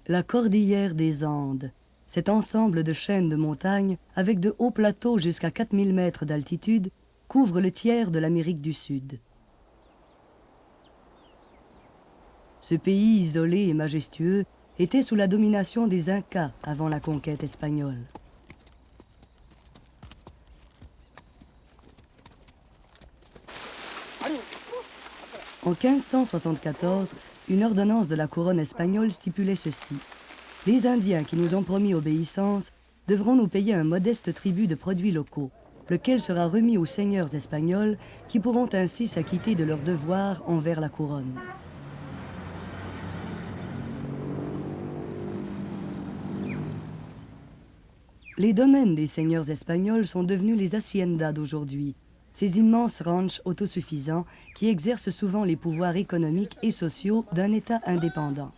La cordillère des Andes, cet ensemble de chaînes de montagnes avec de hauts plateaux jusqu'à 4000 mètres d'altitude, couvre le tiers de l'Amérique du Sud. Ce pays isolé et majestueux était sous la domination des Incas avant la conquête espagnole. En 1574, une ordonnance de la couronne espagnole stipulait ceci. Les Indiens qui nous ont promis obéissance devront nous payer un modeste tribut de produits locaux, lequel sera remis aux seigneurs espagnols qui pourront ainsi s'acquitter de leurs devoirs envers la couronne. Les domaines des seigneurs espagnols sont devenus les haciendas d'aujourd'hui, ces immenses ranchs autosuffisants qui exercent souvent les pouvoirs économiques et sociaux d'un État indépendant.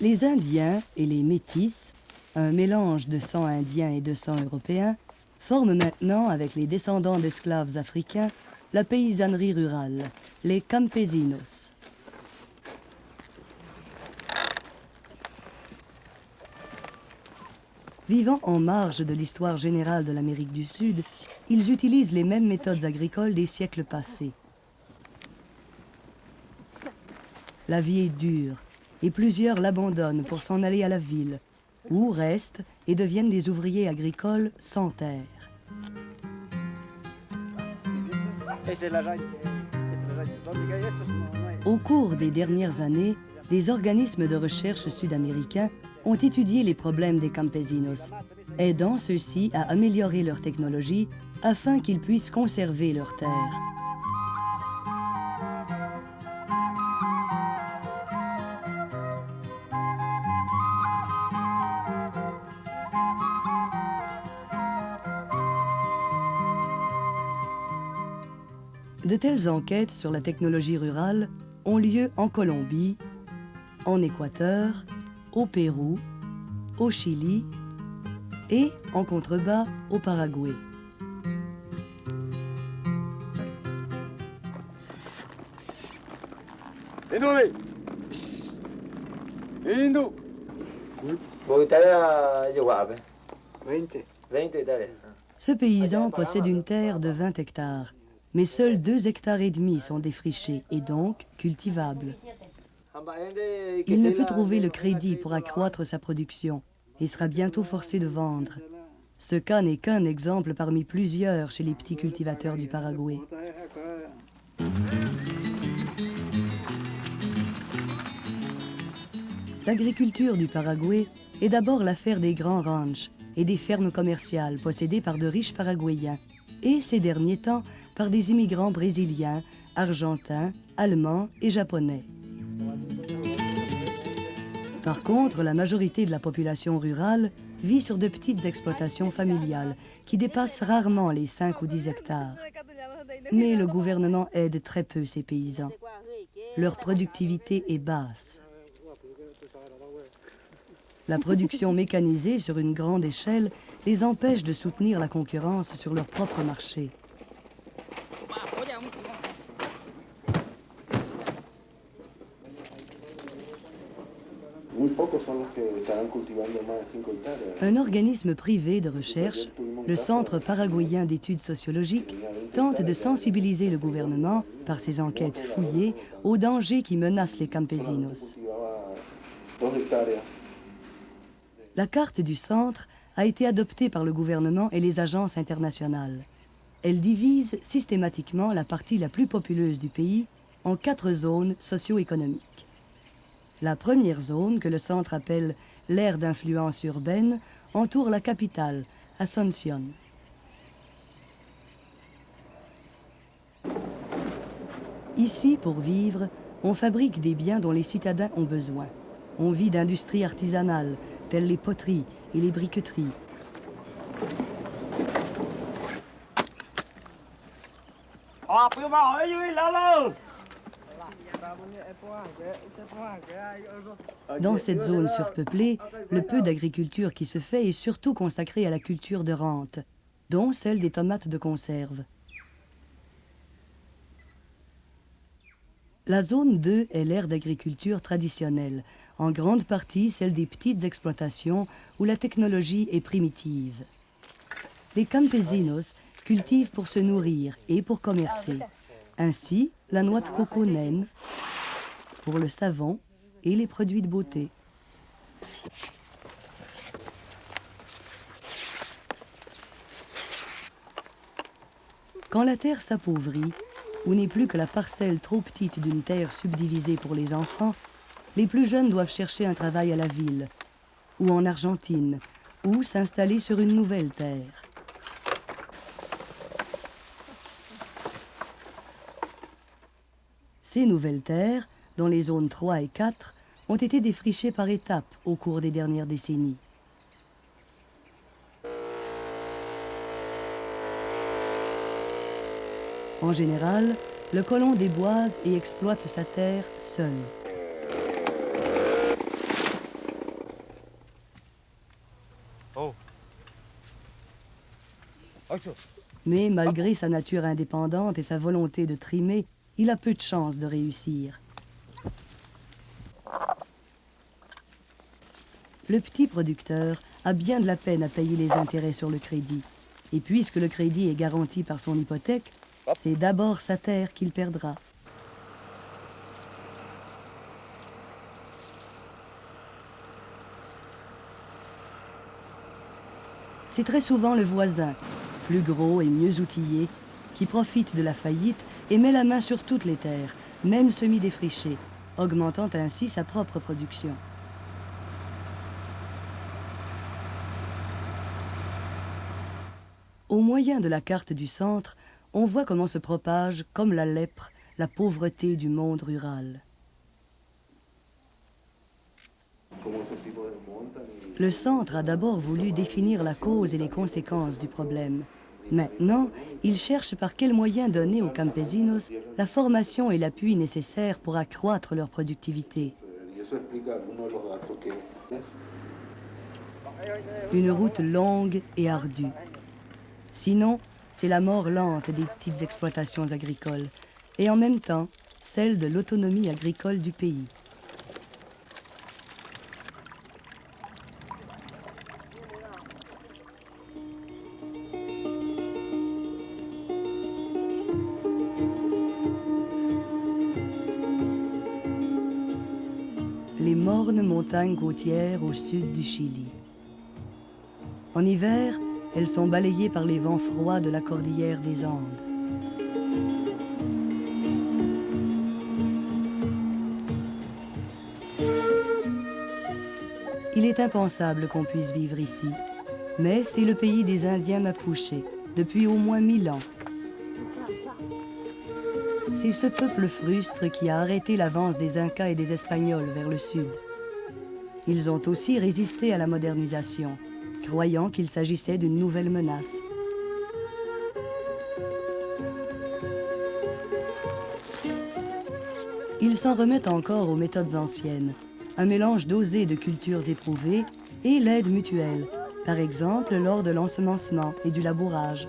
Les Indiens et les Métis, un mélange de sang indien et de sang européen, forment maintenant, avec les descendants d'esclaves africains, la paysannerie rurale, les campesinos. Vivant en marge de l'histoire générale de l'Amérique du Sud, ils utilisent les mêmes méthodes agricoles des siècles passés. La vie est dure et plusieurs l'abandonnent pour s'en aller à la ville, ou restent et deviennent des ouvriers agricoles sans terre. Au cours des dernières années, des organismes de recherche sud-américains ont étudié les problèmes des campesinos, aidant ceux-ci à améliorer leur technologie afin qu'ils puissent conserver leurs terres. De telles enquêtes sur la technologie rurale ont lieu en Colombie, en Équateur, au Pérou, au Chili et, en contrebas, au Paraguay. Ce paysan possède une terre de 20 hectares, mais seuls 2,5 hectares sont défrichés et donc cultivables. Il ne peut trouver le crédit pour accroître sa production et sera bientôt forcé de vendre. Ce cas n'est qu'un exemple parmi plusieurs chez les petits cultivateurs du Paraguay. L'agriculture du Paraguay est d'abord l'affaire des grands ranchs et des fermes commerciales possédées par de riches Paraguayens et, ces derniers temps, par des immigrants brésiliens, argentins, allemands et japonais. Par contre, la majorité de la population rurale vit sur de petites exploitations familiales qui dépassent rarement les 5 ou 10 hectares. Mais le gouvernement aide très peu ces paysans. Leur productivité est basse. La production mécanisée sur une grande échelle les empêche de soutenir la concurrence sur leur propre marché. Un organisme privé de recherche, le Centre paraguayen d'études sociologiques, tente de sensibiliser le gouvernement, par ses enquêtes fouillées, aux dangers qui menacent les campesinos. La carte du centre a été adoptée par le gouvernement et les agences internationales. Elle divise systématiquement la partie la plus populeuse du pays en 4 zones socio-économiques. La première zone, que le centre appelle l'aire d'influence urbaine, entoure la capitale, Asunción. Ici, pour vivre, on fabrique des biens dont les citadins ont besoin. On vit d'industries artisanales, telles les poteries et les briqueteries. Dans cette zone surpeuplée, le peu d'agriculture qui se fait est surtout consacré à la culture de rente. dont celle des tomates de conserve. La zone 2 est l'ère d'agriculture traditionnelle, en grande partie celle des petites exploitations où la technologie est primitive. Les campesinos cultivent pour se nourrir et pour commercer. Ainsi, la noix de coco naine pour le savon et les produits de beauté. Quand la terre s'appauvrit, ou n'est plus que la parcelle trop petite d'une terre subdivisée pour les enfants, les plus jeunes doivent chercher un travail à la ville, ou en Argentine, ou s'installer sur une nouvelle terre. Ces nouvelles terres, dans les zones 3 et 4, ont été défrichées par étapes au cours des dernières décennies. En général, le colon déboise et exploite sa terre seul. Mais malgré sa nature indépendante et sa volonté de trimer, il a peu de chances de réussir. Le petit producteur a bien de la peine à payer les intérêts sur le crédit. Et puisque le crédit est garanti par son hypothèque, c'est d'abord sa terre qu'il perdra. C'est très souvent le voisin, plus gros et mieux outillé, qui profite de la faillite et met la main sur toutes les terres, même semi-défrichées, augmentant ainsi sa propre production. Au moyen de la carte du centre, on voit comment se propage, comme la lèpre, la pauvreté du monde rural. Le centre a d'abord voulu définir la cause et les conséquences du problème. Maintenant, il cherche par quels moyens donner aux campesinos la formation et l'appui nécessaires pour accroître leur productivité. Une route longue et ardue. Sinon, c'est la mort lente des petites exploitations agricoles et en même temps, celle de l'autonomie agricole du pays. Les mornes montagnes côtières au sud du Chili. En hiver, elles sont balayées par les vents froids de la cordillère des Andes. Il est impensable qu'on puisse vivre ici, mais c'est le pays des Indiens Mapuche, depuis au moins 1000 ans. C'est ce peuple frustre qui a arrêté l'avance des Incas et des Espagnols vers le sud. Ils ont aussi résisté à la modernisation, croyant qu'il s'agissait d'une nouvelle menace. Ils s'en remettent encore aux méthodes anciennes, un mélange dosé de cultures éprouvées et l'aide mutuelle, par exemple lors de l'ensemencement et du labourage.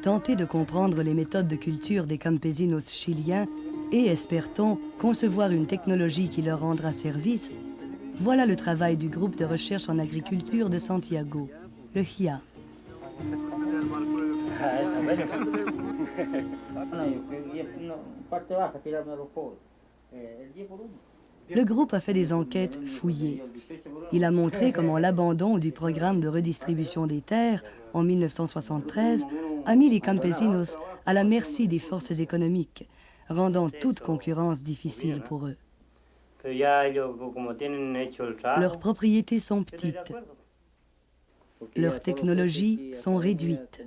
Tenter de comprendre les méthodes de culture des campesinos chiliens et, espère-t-on, concevoir une technologie qui leur rendra service, voilà le travail du groupe de recherche en agriculture de Santiago, le HIA. Le groupe a fait des enquêtes fouillées. Il a montré comment l'abandon du programme de redistribution des terres en 1973 a mis les campesinos à la merci des forces économiques, rendant toute concurrence difficile pour eux. Leurs propriétés sont petites. Leurs technologies sont réduites.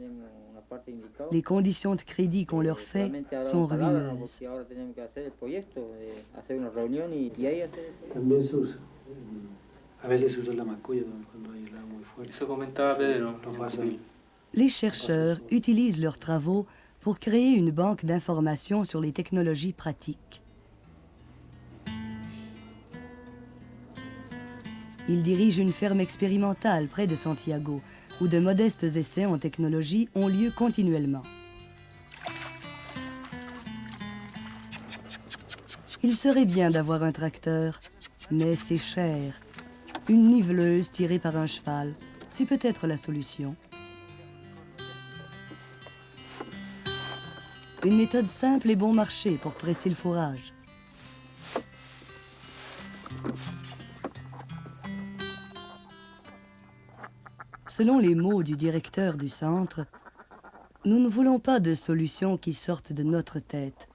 Les conditions de crédit qu'on leur fait sont ruineuses. Les chercheurs utilisent leurs travaux pour créer une banque d'informations sur les technologies pratiques. Il dirige une ferme expérimentale près de Santiago, où de modestes essais en technologie ont lieu continuellement. Il serait bien d'avoir un tracteur, mais c'est cher. Une niveleuse tirée par un cheval, c'est peut-être la solution. Une méthode simple et bon marché pour presser le fourrage. Selon les mots du directeur du centre, nous ne voulons pas de solutions qui sortent de notre tête,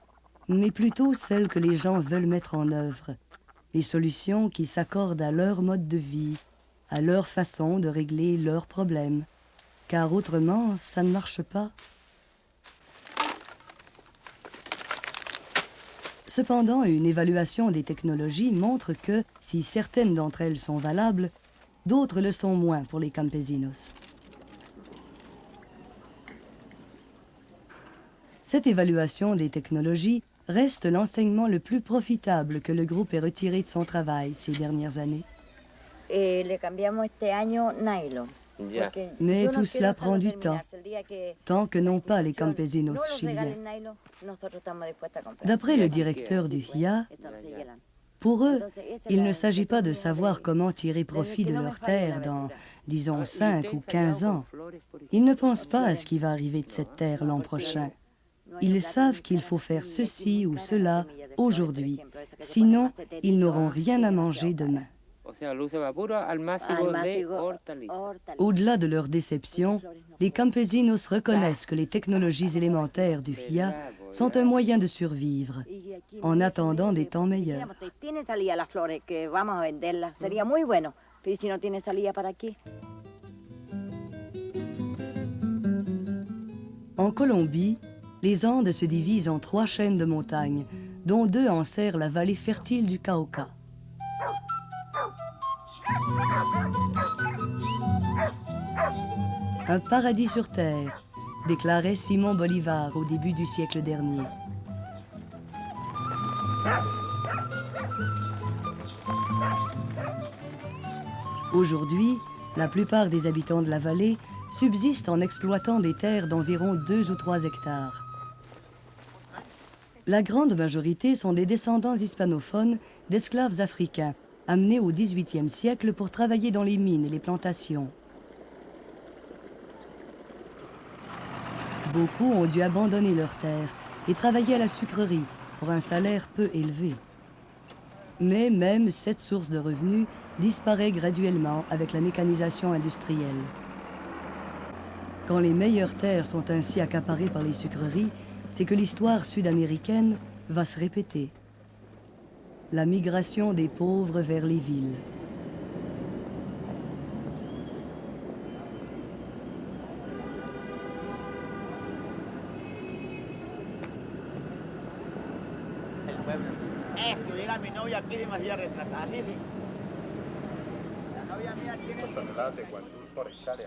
mais plutôt celles que les gens veulent mettre en œuvre, les solutions qui s'accordent à leur mode de vie, à leur façon de régler leurs problèmes, car autrement, ça ne marche pas. Cependant, une évaluation des technologies montre que, si certaines d'entre elles sont valables, d'autres le sont moins pour les campesinos. Cette évaluation des technologies reste l'enseignement le plus profitable que le groupe ait retiré de son travail ces dernières années. Mais tout cela prend du temps, tant que n'ont pas les campesinos chiliens. D'après le directeur du HIA, pour eux, il ne s'agit pas de savoir comment tirer profit de leurs terres dans, disons, 5 ou 15 ans. Ils ne pensent pas à ce qui va arriver de cette terre l'an prochain. Ils savent qu'il faut faire ceci ou cela aujourd'hui, sinon ils n'auront rien à manger demain. Au-delà de leur déception, les campesinos reconnaissent que les technologies élémentaires du HIA sont un moyen de survivre, en attendant des temps meilleurs. En Colombie, les Andes se divisent en 3 chaînes de montagnes, dont 2 enserrent la vallée fertile du Cauca. Un paradis sur terre, déclarait Simon Bolivar au début du siècle dernier. Aujourd'hui, la plupart des habitants de la vallée subsistent en exploitant des terres d'environ 2 ou 3 hectares. La grande majorité sont des descendants hispanophones d'esclaves africains, amenés au XVIIIe siècle pour travailler dans les mines et les plantations. Beaucoup ont dû abandonner leurs terres et travailler à la sucrerie pour un salaire peu élevé. Mais même cette source de revenus disparaît graduellement avec la mécanisation industrielle. Quand les meilleures terres sont ainsi accaparées par les sucreries, c'est que l'histoire sud-américaine va se répéter. La migration des pauvres vers les villes.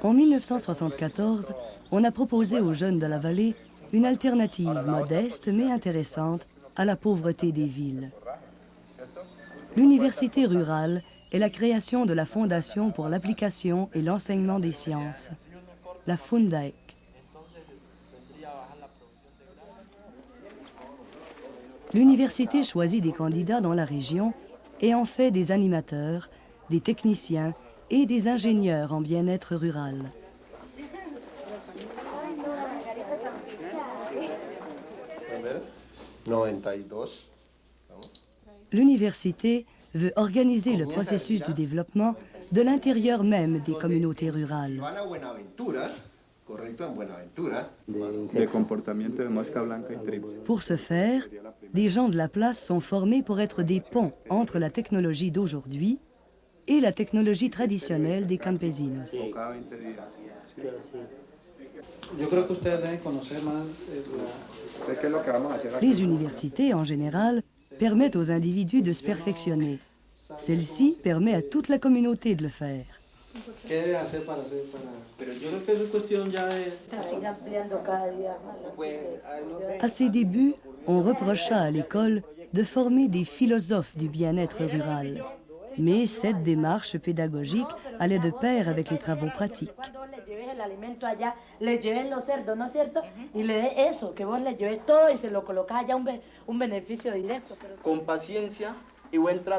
En 1974, on a proposé aux jeunes de la vallée une alternative modeste mais intéressante à la pauvreté des villes. L'université rurale est la création de la Fondation pour l'application et l'enseignement des sciences, la FUNDAEC. L'université choisit des candidats dans la région et en fait des animateurs, des techniciens et des ingénieurs en bien-être rural. L'université veut organiser le processus du développement de l'intérieur même des communautés rurales. Pour ce faire, des gens de la place sont formés pour être des ponts entre la technologie d'aujourd'hui et la technologie traditionnelle des campesinos. Les universités, en général, permettent aux individus de se perfectionner. Celle-ci permet à toute la communauté de le faire. À ses débuts, on reprocha à l'école de former des philosophes du bien-être rural. Mais cette démarche pédagogique allait de pair avec les travaux pratiques.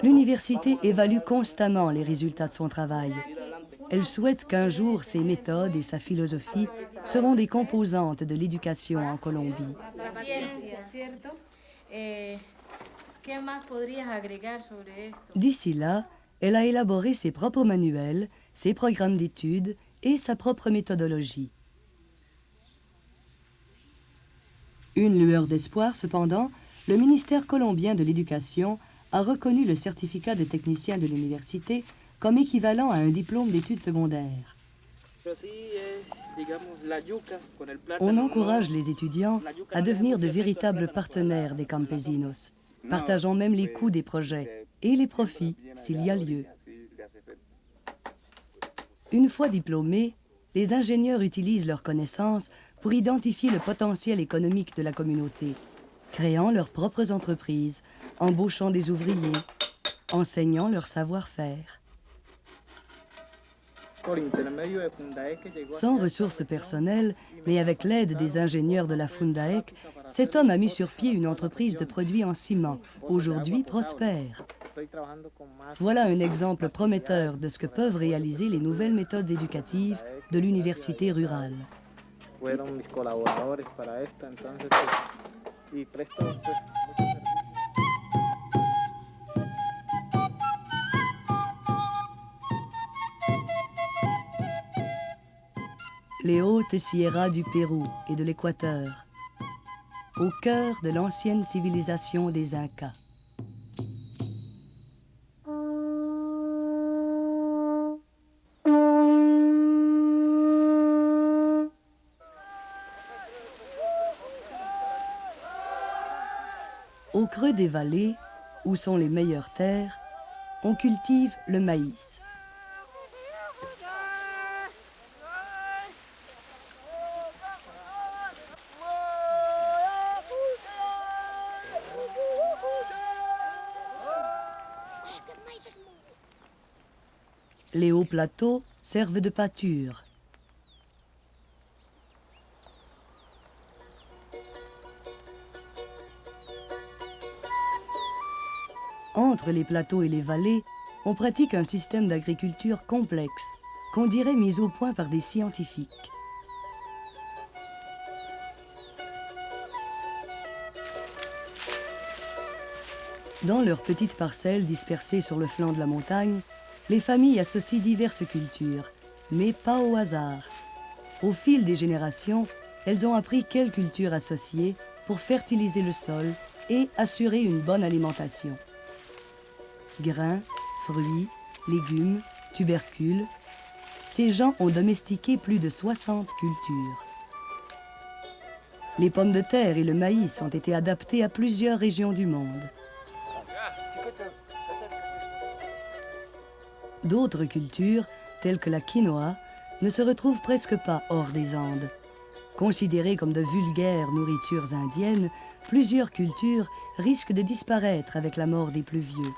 L'université évalue constamment les résultats de son travail. Elle souhaite qu'un jour, ses méthodes et sa philosophie seront des composantes de l'éducation en Colombie. D'ici là, elle a élaboré ses propres manuels, ses programmes d'études et sa propre méthodologie. Une lueur d'espoir, cependant, le ministère colombien de l'Éducation a reconnu le certificat de technicien de l'université comme équivalent à un diplôme d'études secondaires. On encourage les étudiants à devenir de véritables partenaires des campesinos, partageant même les coûts des projets et les profits s'il y a lieu. Une fois diplômés, les ingénieurs utilisent leurs connaissances pour identifier le potentiel économique de la communauté, créant leurs propres entreprises, embauchant des ouvriers, enseignant leur savoir-faire. Sans ressources personnelles, mais avec l'aide des ingénieurs de la Fundaec, cet homme a mis sur pied une entreprise de produits en ciment, aujourd'hui prospère. Voilà un exemple prometteur de ce que peuvent réaliser les nouvelles méthodes éducatives de l'université rurale. Les hautes sierras du Pérou et de l'Équateur, au cœur de l'ancienne civilisation des Incas. Au creux des vallées, où sont les meilleures terres, on cultive le maïs. Les hauts plateaux servent de pâture. Entre les plateaux et les vallées, on pratique un système d'agriculture complexe, qu'on dirait mis au point par des scientifiques. Dans leurs petites parcelles dispersées sur le flanc de la montagne, les familles associent diverses cultures, mais pas au hasard. Au fil des générations, elles ont appris quelles cultures associer pour fertiliser le sol et assurer une bonne alimentation. Grains, fruits, légumes, tubercules, ces gens ont domestiqué plus de 60 cultures. Les pommes de terre et le maïs ont été adaptés à plusieurs régions du monde. D'autres cultures, telles que la quinoa, ne se retrouvent presque pas hors des Andes. Considérées comme de vulgaires nourritures indiennes, plusieurs cultures risquent de disparaître avec la mort des plus vieux.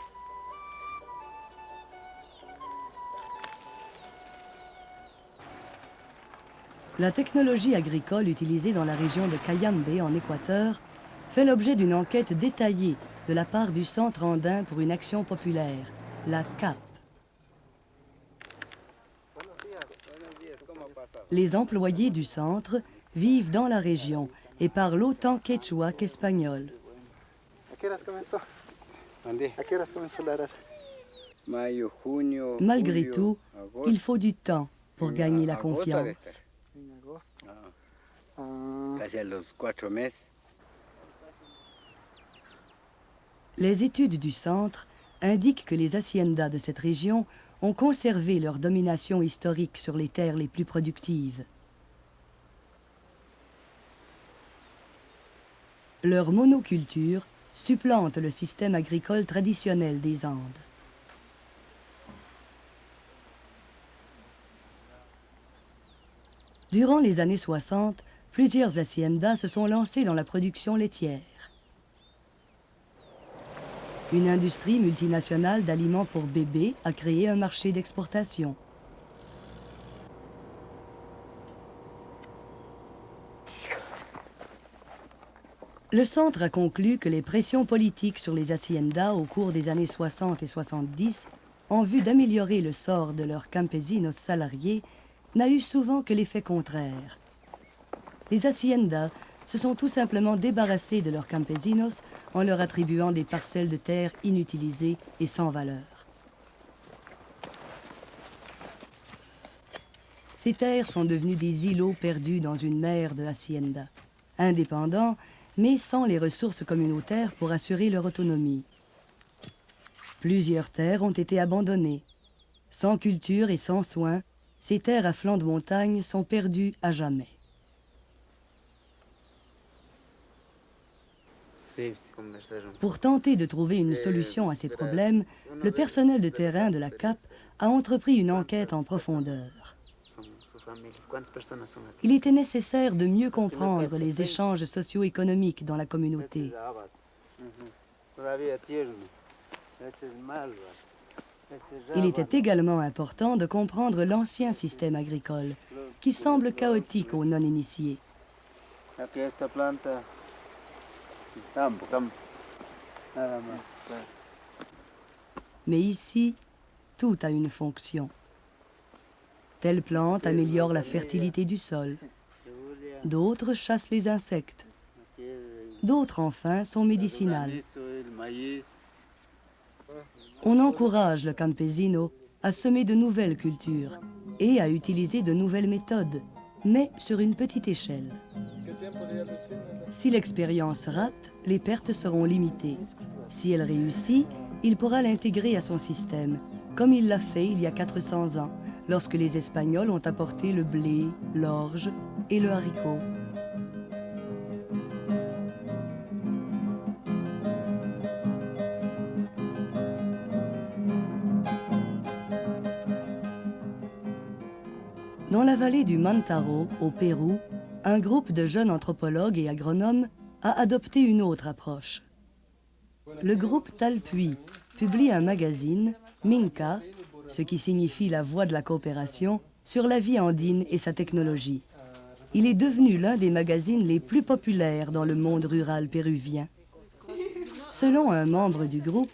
La technologie agricole utilisée dans la région de Cayambe, en Équateur, fait l'objet d'une enquête détaillée de la part du Centre andin pour une action populaire, la CAP. Les employés du centre vivent dans la région et parlent autant quechua qu'espagnol. Malgré tout, il faut du temps pour gagner la confiance. Les études du centre indiquent que les haciendas de cette région ont conservé leur domination historique sur les terres les plus productives. Leur monoculture supplante le système agricole traditionnel des Andes. Durant les années 60, plusieurs haciendas se sont lancées dans la production laitière. Une industrie multinationale d'aliments pour bébés a créé un marché d'exportation. Le centre a conclu que les pressions politiques sur les haciendas au cours des années 60 et 70, en vue d'améliorer le sort de leurs campesinos salariés, n'a eu souvent que l'effet contraire. Les haciendas se sont tout simplement débarrassés de leurs campesinos en leur attribuant des parcelles de terre inutilisées et sans valeur. Ces terres sont devenues des îlots perdus dans une mer de haciendas, indépendants, mais sans les ressources communautaires pour assurer leur autonomie. Plusieurs terres ont été abandonnées. Sans culture et sans soins, ces terres à flanc de montagne sont perdues à jamais. Pour tenter de trouver une solution à ces problèmes, le personnel de terrain de la CAP a entrepris une enquête en profondeur. Il était nécessaire de mieux comprendre les échanges socio-économiques dans la communauté. Il était également important de comprendre l'ancien système agricole, qui semble chaotique aux non-initiés. Mais ici, tout a une fonction. Telle plante améliore la fertilité du sol. D'autres chassent les insectes. D'autres, enfin, sont médicinales. On encourage le campesino à semer de nouvelles cultures et à utiliser de nouvelles méthodes, mais sur une petite échelle. Si l'expérience rate, les pertes seront limitées. Si elle réussit, il pourra l'intégrer à son système, comme il l'a fait il y a 400 ans, lorsque les Espagnols ont apporté le blé, l'orge et le haricot. Dans la vallée du Mantaro, au Pérou, un groupe de jeunes anthropologues et agronomes a adopté une autre approche. Le groupe Talpuy publie un magazine, Minca, ce qui signifie la voie de la coopération, sur la vie andine et sa technologie. Il est devenu l'un des magazines les plus populaires dans le monde rural péruvien. Selon un membre du groupe,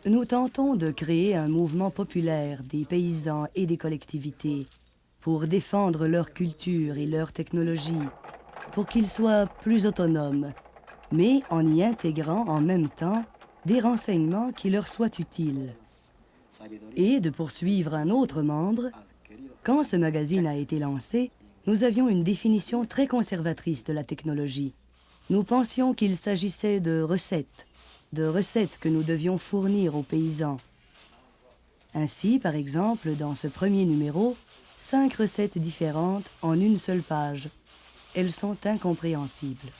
nous tentons de créer un mouvement populaire des paysans et des collectivités pour défendre leur culture et leur technologie, pour qu'ils soient plus autonomes, mais en y intégrant en même temps des renseignements qui leur soient utiles. Et de poursuivre un autre membre, quand ce magazine a été lancé, nous avions une définition très conservatrice de la technologie. Nous pensions qu'il s'agissait de recettes que nous devions fournir aux paysans. Ainsi, par exemple, dans ce premier numéro, 5 recettes différentes en une seule page. Elles sont incompréhensibles.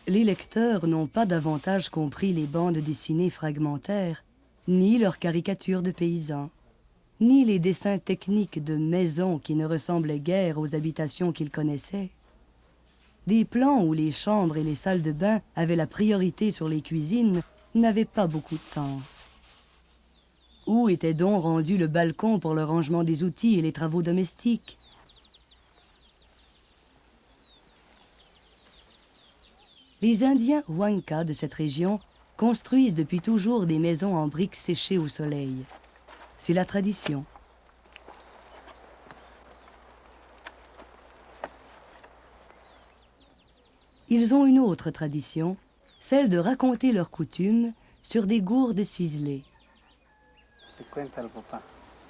Les lecteurs n'ont pas davantage compris les bandes dessinées fragmentaires, ni leurs caricatures de paysans, ni les dessins techniques de maisons qui ne ressemblaient guère aux habitations qu'ils connaissaient. Des plans où les chambres et les salles de bain avaient la priorité sur les cuisines n'avaient pas beaucoup de sens. Où était donc rendu le balcon pour le rangement des outils et les travaux domestiques? Les Indiens Huanca de cette région construisent depuis toujours des maisons en briques séchées au soleil. C'est la tradition. Ils ont une autre tradition, celle de raconter leurs coutumes sur des gourdes ciselées.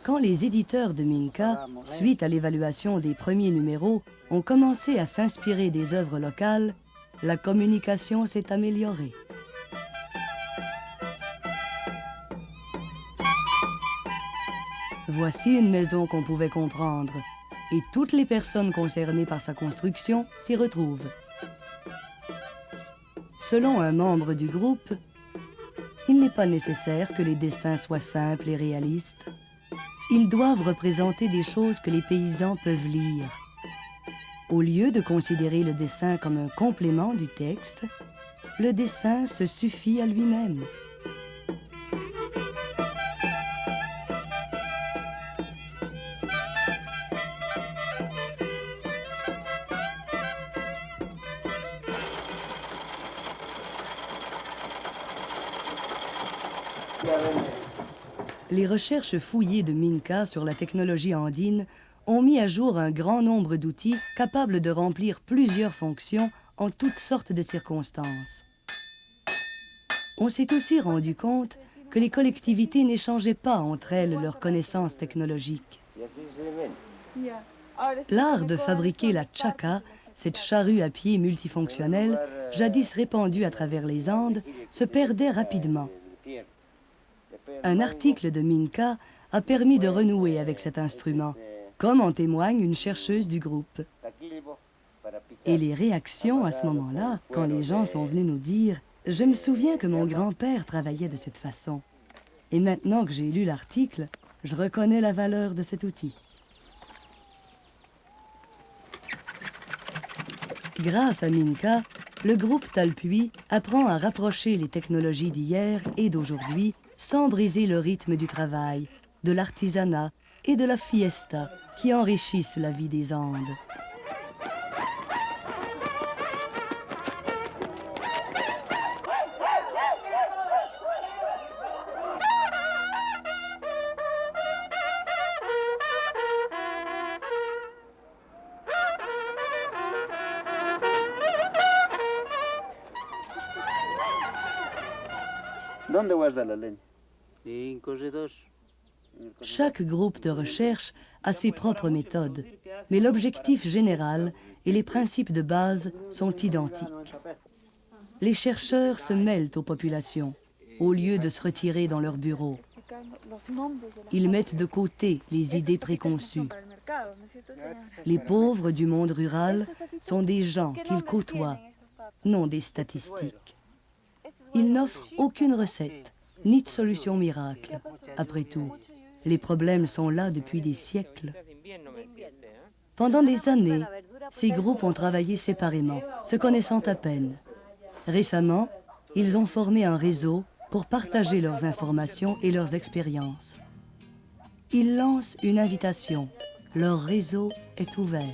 Quand les éditeurs de Minca, suite à l'évaluation des premiers numéros, ont commencé à s'inspirer des œuvres locales, la communication s'est améliorée. Voici une maison qu'on pouvait comprendre, et toutes les personnes concernées par sa construction s'y retrouvent. Selon un membre du groupe, il n'est pas nécessaire que les dessins soient simples et réalistes. Ils doivent représenter des choses que les paysans peuvent lire. Au lieu de considérer le dessin comme un complément du texte, le dessin se suffit à lui-même. Les recherches fouillées de Minka sur la technologie andine ont mis à jour un grand nombre d'outils capables de remplir plusieurs fonctions en toutes sortes de circonstances. On s'est aussi rendu compte que les collectivités n'échangeaient pas entre elles leurs connaissances technologiques. L'art de fabriquer la tchaka, cette charrue à pied multifonctionnelle, jadis répandue à travers les Andes, se perdait rapidement. Un article de Minka a permis de renouer avec cet instrument, comme en témoigne une chercheuse du groupe. Et les réactions à ce moment-là, quand les gens sont venus nous dire « Je me souviens que mon grand-père travaillait de cette façon. Et maintenant que j'ai lu l'article, je reconnais la valeur de cet outil. » Grâce à Minka, le groupe Talpuy apprend à rapprocher les technologies d'hier et d'aujourd'hui sans briser le rythme du travail, de l'artisanat et de la fiesta qui enrichissent la vie des Andes. ¿Dónde guarda la leña? Chaque groupe de recherche a ses propres méthodes, mais l'objectif général et les principes de base sont identiques. Les chercheurs se mêlent aux populations, au lieu de se retirer dans leurs bureaux. Ils mettent de côté les idées préconçues. Les pauvres du monde rural sont des gens qu'ils côtoient, non des statistiques. Ils n'offrent aucune recette, ni de solution miracle. Après tout, les problèmes sont là depuis des siècles. Pendant des années, ces groupes ont travaillé séparément, se connaissant à peine. Récemment, ils ont formé un réseau pour partager leurs informations et leurs expériences. Ils lancent une invitation. Leur réseau est ouvert.